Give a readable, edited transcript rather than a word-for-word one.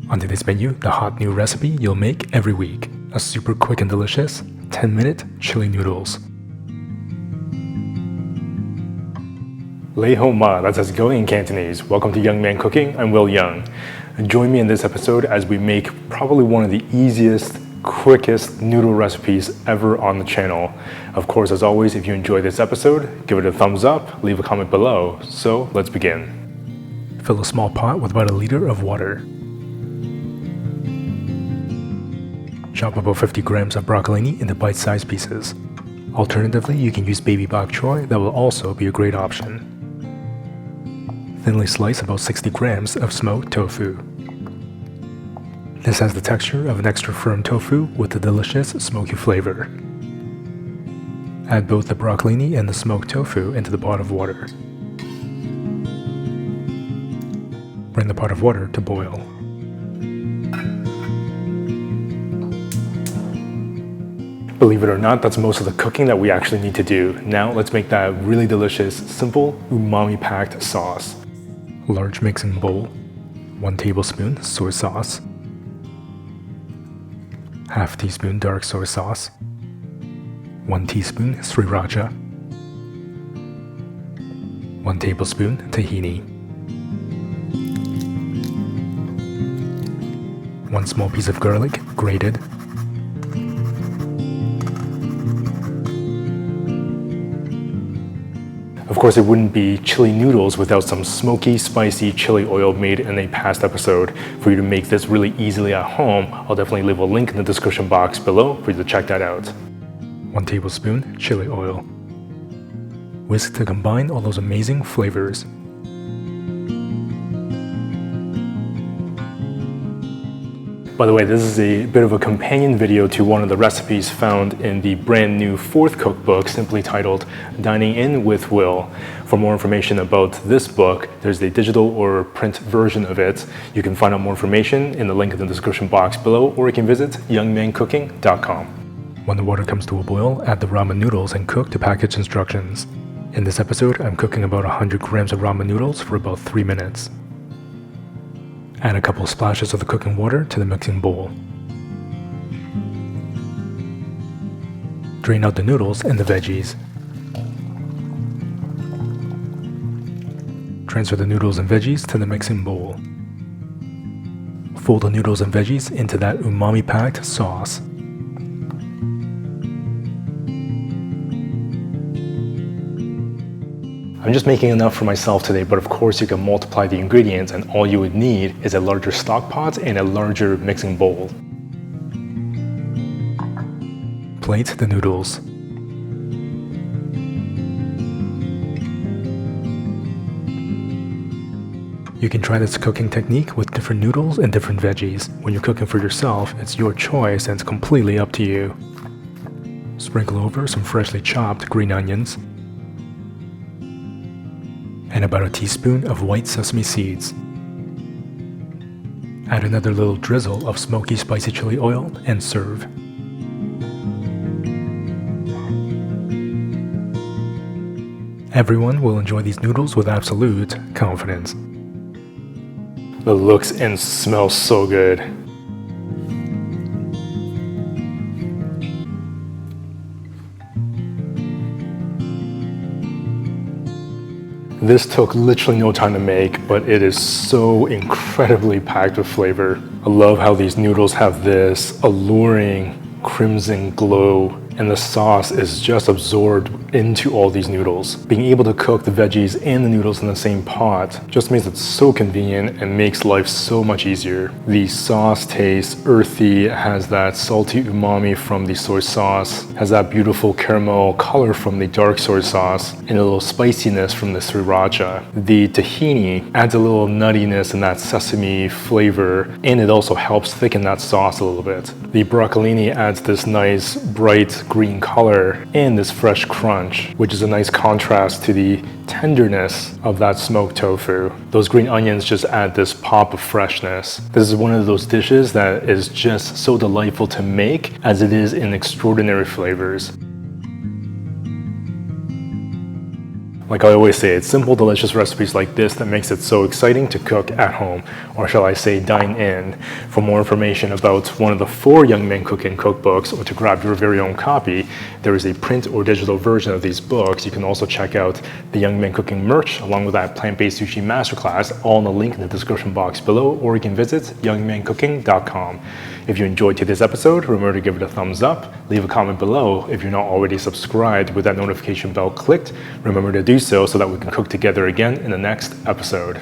On today's menu, the hot new recipe you'll make every week. A super quick and delicious 10-minute chili noodles. Lei Hou Ma, that's as going in Cantonese. Welcome to Young Man Cooking, I'm Yeung. Join me in this episode as we make probably one of the easiest, quickest noodle recipes ever on the channel. Of course, as always, if you enjoyed this episode, give it a thumbs up, leave a comment below. So let's begin. Fill a small pot with about 1 liter of water. Chop about 50 grams of broccolini into bite-sized pieces. Alternatively, you can use baby bok choy, that will also be a great option. Thinly slice about 60 grams of smoked tofu. This has the texture of an extra firm tofu with a delicious smoky flavor. Add both the broccolini and the smoked tofu into the pot of water. Bring the pot of water to boil. Believe it or not, that's most of the cooking that we actually need to do. Now let's make that really delicious, simple, umami-packed sauce. Large mixing bowl, 1 tablespoon soy sauce, half teaspoon dark soy sauce, 1 teaspoon sriracha, 1 tablespoon tahini, 1 small piece of garlic, grated, Of course, it wouldn't be chili noodles without some smoky, spicy chili oil made in a past episode. For you to make this really easily at home, I'll definitely leave a link in the description box below for you to check that out. 1 tablespoon chili oil. Whisk to combine all those amazing flavors. By the way, this is a bit of a companion video to one of the recipes found in the brand new 4th cookbook, simply titled Dining In with Will. For more information about this book, there's a digital or print version of it. You can find out more information in the link in the description box below, or you can visit youngmancooking.com. When the water comes to a boil, add the ramen noodles and cook to package instructions. In this episode, I'm cooking about 100 grams of ramen noodles for about 3 minutes. Add a couple splashes of the cooking water to the mixing bowl. Drain out the noodles and the veggies. Transfer the noodles and veggies to the mixing bowl. Fold the noodles and veggies into that umami-packed sauce. I'm just making enough for myself today, but of course you can multiply the ingredients, and all you would need is a larger stock pot and a larger mixing bowl. Plate the noodles. You can try this cooking technique with different noodles and different veggies. When you're cooking for yourself, it's your choice and it's completely up to you. Sprinkle over some freshly chopped green onions, and about a teaspoon of white sesame seeds. Add another little drizzle of smoky spicy chili oil and serve. Everyone will enjoy these noodles with absolute confidence. It looks and smells so good. This took literally no time to make, but it is so incredibly packed with flavor. I love how these noodles have this alluring crimson glow, and the sauce is just absorbed into all these noodles. Being able to cook the veggies and the noodles in the same pot just makes it so convenient and makes life so much easier. The sauce tastes earthy, has that salty umami from the soy sauce, has that beautiful caramel color from the dark soy sauce, and a little spiciness from the sriracha. The tahini adds a little nuttiness and that sesame flavor, and it also helps thicken that sauce a little bit. The broccolini adds this nice bright green color and this fresh crunch, which is a nice contrast to the tenderness of that smoked tofu. Those green onions just add this pop of freshness. This is one of those dishes that is just so delightful to make as it is in extraordinary flavors. Like I always say, it's simple, delicious recipes like this that makes it so exciting to cook at home, or shall I say dine in. For more information about one of the 4 Young Men cooking cookbooks, or to grab your very own copy, there is a print or digital version of these books. You can also check out the Young Men cooking merch along with that plant-based sushi masterclass, all in the link in the description box below, or you can visit youngmencooking.com. If you enjoyed today's episode, remember to give it a thumbs up, leave a comment below. If you're not already subscribed with that notification bell clicked, remember to do so that we can cook together again in the next episode.